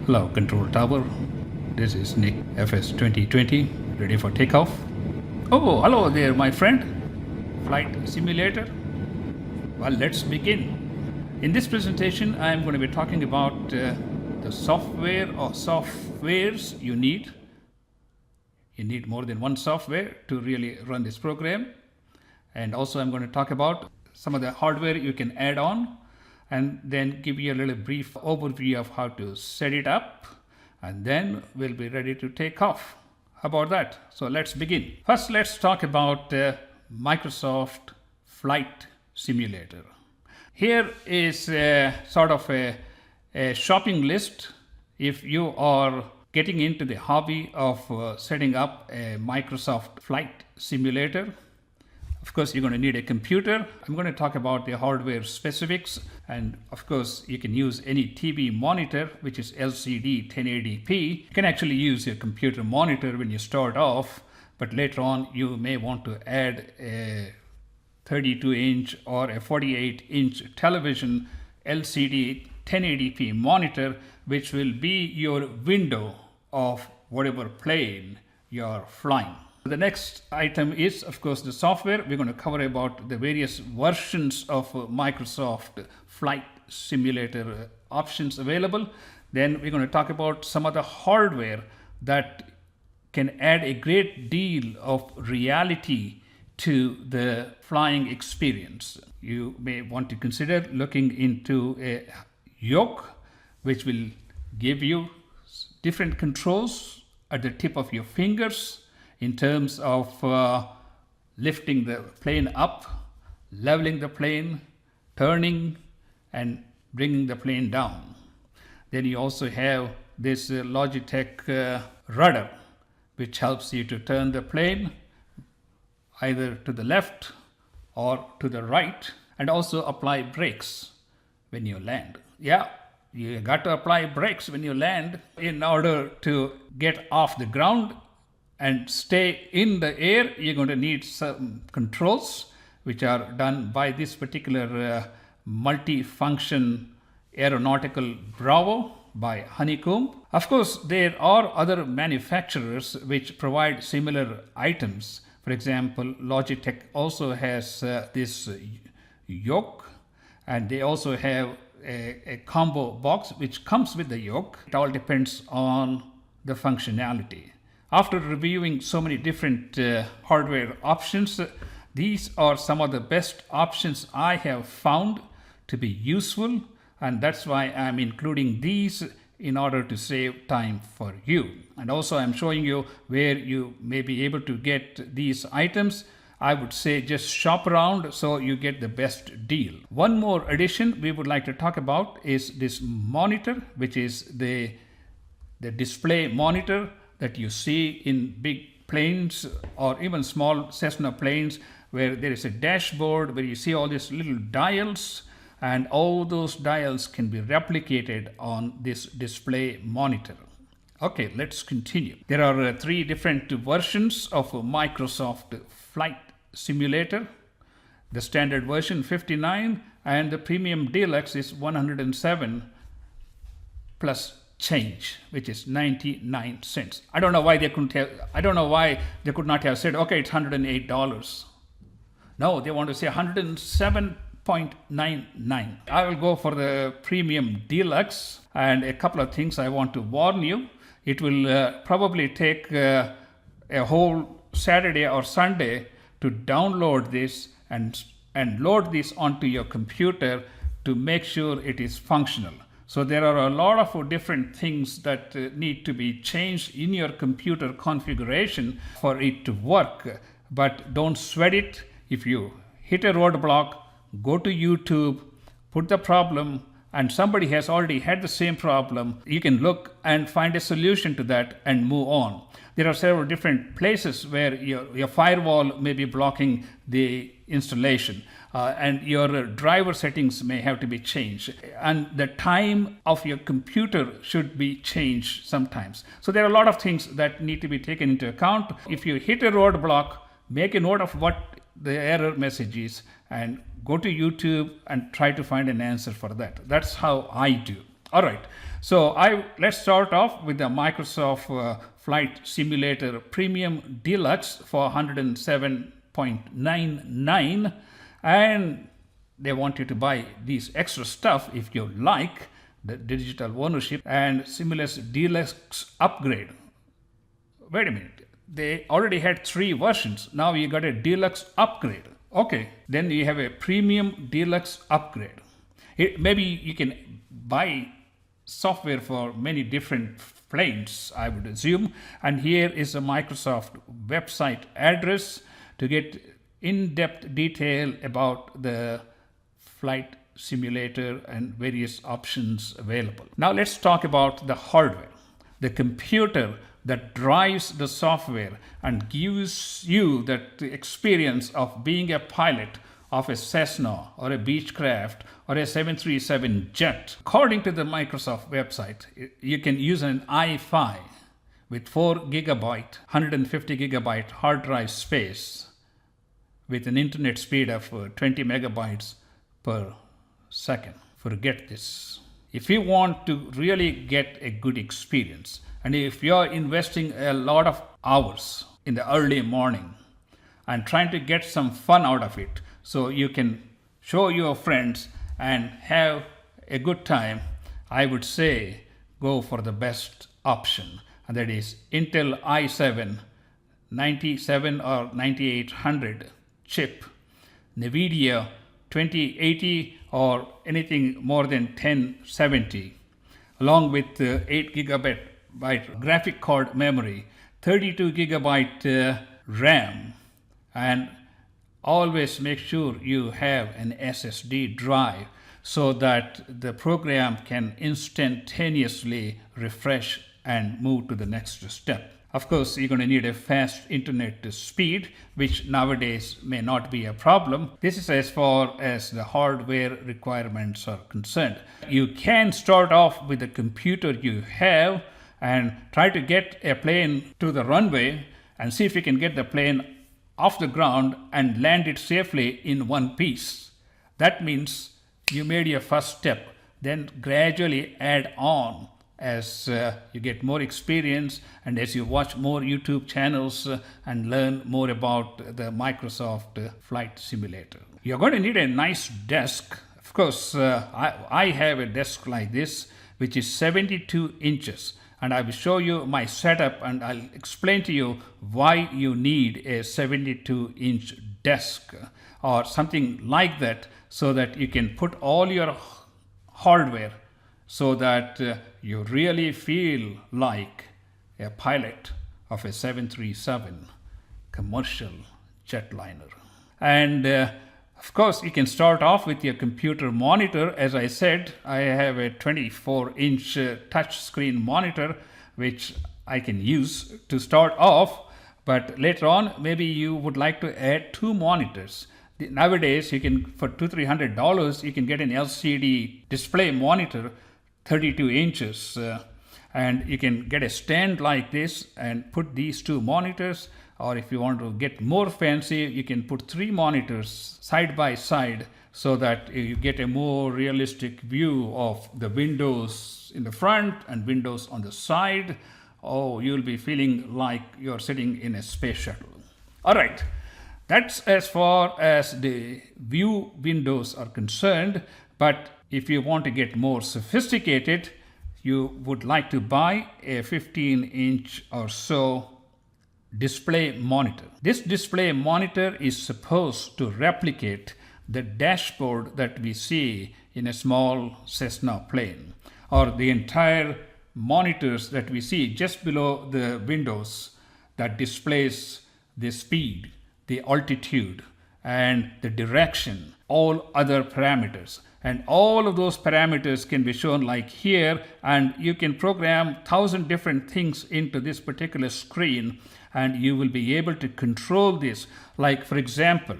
Hello, Control Tower. This is Nik Fs 2020, ready for takeoff. Oh, hello there, my friend. Flight simulator. Well, let's begin. In this presentation, I am going to be talking about the software or softwares you need. You need more than one software to really run this program. And also, I'm going to talk about some of the hardware you can add on, and then give you a little brief overview of how to set it up, and then we'll be ready to take off. How about that? So let's begin. First, let's talk about Microsoft Flight Simulator. Here is sort of a shopping list if you are getting into the hobby of setting up a Microsoft Flight Simulator. Of course, you're going to need a computer. I'm going to talk about the hardware specifics. And of course, you can use any TV monitor, which is LCD 1080p. You can actually use your computer monitor when you start off, but later on, you may want to add a 32-inch or a 48-inch television LCD 1080p monitor, which will be your window of whatever plane you're flying. The next item is, of course, the software. We're going to cover about the various versions of Microsoft Flight Simulator options available. Then we're going to talk about some of the hardware that can add a great deal of reality to the flying experience. You may want to consider looking into a yoke, which will give you different controls at the tip of your fingers, in terms of lifting the plane up, leveling the plane, turning, and bringing the plane down. Then you also have this Logitech Rudder, which helps you to turn the plane either to the left or to the right, and also apply brakes when you land. Yeah, you got to apply brakes when you land in order to get off the ground and stay in the air. You're going to need some controls which are done by this particular multi-function aeronautical Bravo by Honeycomb. Of course, there are other manufacturers which provide similar items. For example, Logitech also has this yoke, and they also have a combo box which comes with the yoke. It all depends on the functionality. After reviewing so many different hardware options, these are some of the best options I have found to be useful, and that's why I'm including these in order to save time for you. And also I'm showing you where you may be able to get these items. I would say just shop around so you get the best deal. One more addition we would like to talk about is this monitor, which is the display monitor that you see in big planes or even small Cessna planes, where there is a dashboard where you see all these little dials, and all those dials can be replicated on this display monitor. Okay, let's continue. There are three different versions of Microsoft Flight Simulator. The standard version 59 and the premium deluxe is 107 plus change, which is 99 cents. I don't know why they could not have said, okay, it's $108. No, they want to say 107.99. I will go for the premium deluxe, and a couple of things I want to warn you. It will probably take a whole Saturday or Sunday to download this and load this onto your computer to make sure it is functional. So there are a lot of different things that need to be changed in your computer configuration for it to work. But don't sweat it. If you hit a roadblock, go to YouTube, put the problem, and somebody has already had the same problem, you can look and find a solution to that and move on. There are several different places where your firewall may be blocking the installation. And your driver settings may have to be changed, and the time of your computer should be changed sometimes. So there are a lot of things that need to be taken into account. If you hit a roadblock, make a note of what the error message is and go to YouTube and try to find an answer for that. That's how I do. All right. So let's start off with the Microsoft Flight Simulator Premium Deluxe for $107.99, and they want you to buy these extra stuff if you like the digital ownership and Simulus Deluxe upgrade. Wait a minute. They already had 3 versions. Now you got a deluxe upgrade. Okay. Then you have a premium deluxe upgrade. Maybe you can buy software for many different planes, I would assume. And here is a Microsoft website address to get in-depth detail about the flight simulator and various options available. Now let's talk about the hardware. The computer that drives the software and gives you that experience of being a pilot of a Cessna or a Beechcraft or a 737 jet. According to the Microsoft website, you can use an i5 with 4 gigabyte, 150 gigabyte hard drive space with an internet speed of 20 megabytes per second. Forget this. If you want to really get a good experience, and if you're investing a lot of hours in the early morning and trying to get some fun out of it, so you can show your friends and have a good time, I would say go for the best option, and that is Intel i7 97 or 9800 chip, NVIDIA 2080 or anything more than 1070, along with 8 gigabyte graphic card memory, 32 gigabyte RAM, and always make sure you have an SSD drive so that the program can instantaneously refresh and move to the next step. Of course, you're going to need a fast internet speed, which nowadays may not be a problem. This is as far as the hardware requirements are concerned. You can start off with the computer you have and try to get a plane to the runway and see if you can get the plane off the ground and land it safely in one piece. That means you made your first step. Then gradually add on as you get more experience and as you watch more YouTube channels and learn more about the Microsoft Flight Simulator. You're going to need a nice desk. Of course, I have a desk like this, which is 72 inches. And I will show you my setup and I'll explain to you why you need a 72-inch desk or something like that, so that you can put all your hardware so that you really feel like a pilot of a 737 commercial jetliner. And of course, you can start off with your computer monitor. As I said, I have a 24-inch touch screen monitor, which I can use to start off. But later on, maybe you would like to add 2 monitors. Nowadays, you can, for $200-300, you can get an LCD display monitor, 32 inches. And you can get a stand like this and put these 2 monitors. Or if you want to get more fancy, you can put 3 monitors side by side so that you get a more realistic view of the windows in the front and windows on the side. Oh, you'll be feeling like you're sitting in a space shuttle. All right, that's as far as the view windows are concerned. But if you want to get more sophisticated, you would like to buy a 15-inch or so display monitor. This display monitor is supposed to replicate the dashboard that we see in a small Cessna plane, or the entire monitors that we see just below the windows that displays the speed, the altitude, and the direction, all other parameters. And all of those parameters can be shown like here, and you can program 1,000 different things into this particular screen, and you will be able to control this. Like, for example,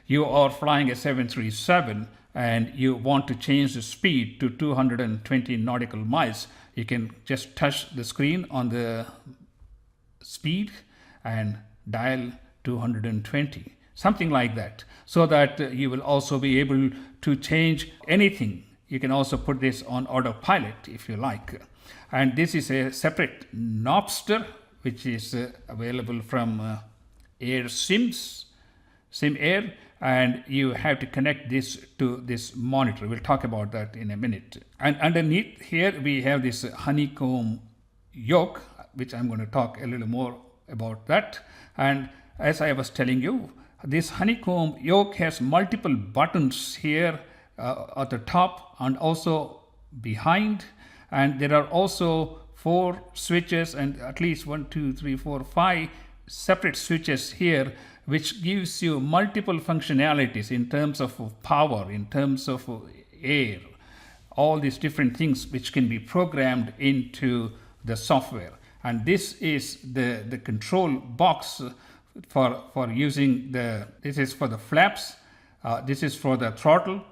you are flying a 737 and you want to change the speed to 220 nautical miles. You can just touch the screen on the speed and dial 220, something like that, so that you will also be able to change anything You can also put this on autopilot if you like. And this is a separate Nopster which is available from Air Sim Air, and you have to connect this to this monitor. We'll talk about that in a minute. And underneath here we have this honeycomb yoke, which I'm going to talk a little more about that. And as I was telling you, this honeycomb yoke has multiple buttons here at the top and also behind, and there are also 4 switches and at least 5 separate switches here, which gives you multiple functionalities in terms of power, in terms of air, all these different things which can be programmed into the software. And this is the control box for using this is for the flaps, this is for the throttle,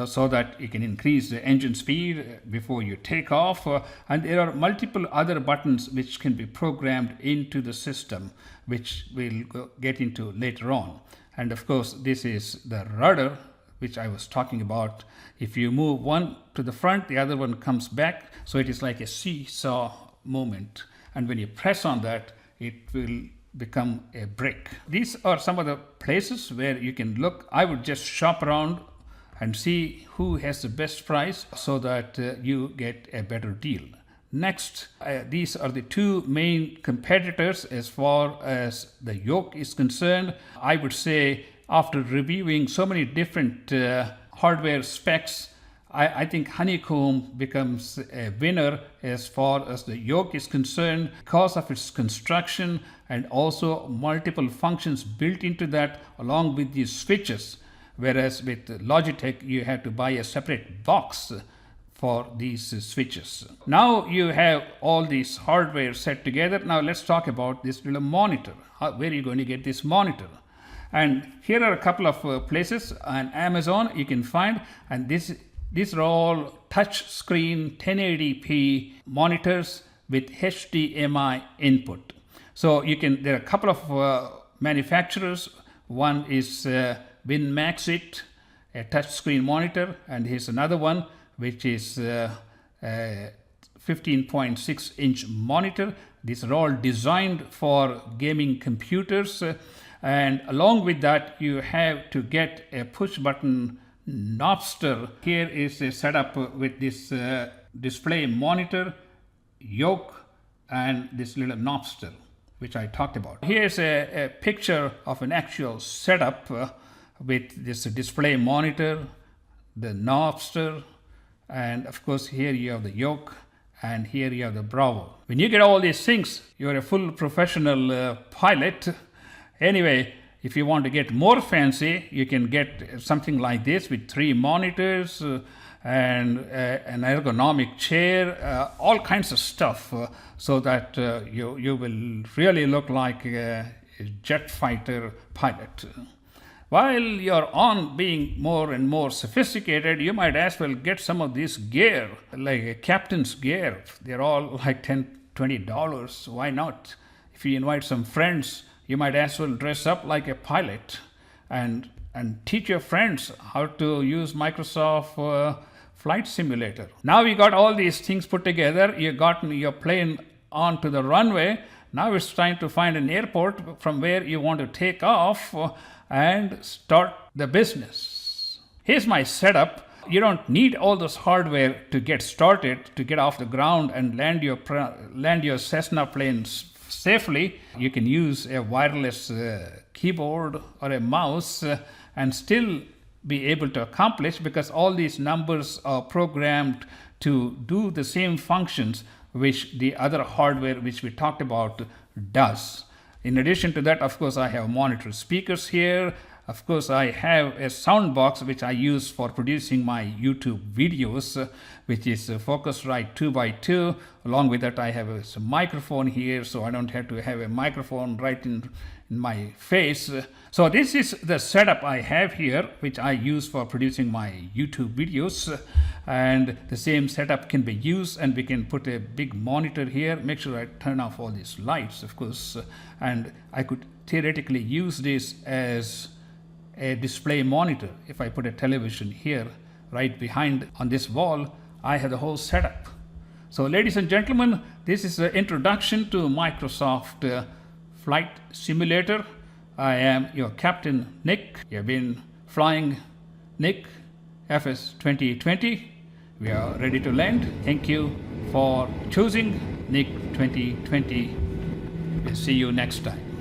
so that you can increase the engine speed before you take off. And there are multiple other buttons which can be programmed into the system, which we'll get into later on. And of course, this is the rudder, which I was talking about. If you move one to the front, the other one comes back. So it is like a seesaw movement. And when you press on that, it will become a brake. These are some of the places where you can look. I would just shop around and see who has the best price so that you get a better deal. Next, these are the 2 main competitors as far as the yoke is concerned. I would say after reviewing so many different hardware specs, I think Honeycomb becomes a winner as far as the yoke is concerned because of its construction and also multiple functions built into that along with these switches. Whereas with Logitech, you had to buy a separate box for these switches. Now you have all these hardware set together. Now let's talk about this little monitor. Where are you going to get this monitor? And here are a couple of places on Amazon you can find, and these are all touch screen 1080p monitors with HDMI input. So there are a couple of manufacturers. One is WinMaxit, a touchscreen monitor, and here's another one which is a 15.6-inch monitor. These are all designed for gaming computers, and along with that you have to get a push button Nopster. Here is a setup with this display monitor, yoke, and this little Nopster which I talked about. Here's a picture of an actual setup with this display monitor, the Nopster, and of course here you have the yoke, and here you have the Bravo. When you get all these things, you're a full professional pilot. Anyway, if you want to get more fancy, you can get something like this with 3 monitors and an ergonomic chair, all kinds of stuff, so that you will really look like a jet fighter pilot. While you're on being more and more sophisticated, you might as well get some of this gear, like a captain's gear. They're all like $10, $20. Why not? If you invite some friends, you might as well dress up like a pilot and teach your friends how to use Microsoft Flight Simulator. Now you got all these things put together. You got your plane onto the runway. Now it's time to find an airport from where you want to take off and start the business. Here's my setup. You don't need all this hardware to get started, to get off the ground and land your Cessna planes safely. You can use a wireless keyboard or a mouse and still be able to accomplish, because all these numbers are programmed to do the same functions which the other hardware which we talked about does. In addition to that, of course, I have monitor speakers here. Of course, I have a sound box which I use for producing my YouTube videos, which is Focusrite 2x2. Along with that, I have a microphone here, so I don't have to have a microphone right in my face. So this is the setup I have here, which I use for producing my YouTube videos. And the same setup can be used, and we can put a big monitor here. Make sure I turn off all these lights, of course. And I could theoretically use this as a display monitor if I put a television here right behind on this wall, I have the whole setup. So ladies and gentlemen, this is an introduction to Microsoft Flight Simulator. I am your captain, Nick. You have been flying Nik FS 2020. We are ready to land. Thank you for choosing Nik 2020. We'll see you next time.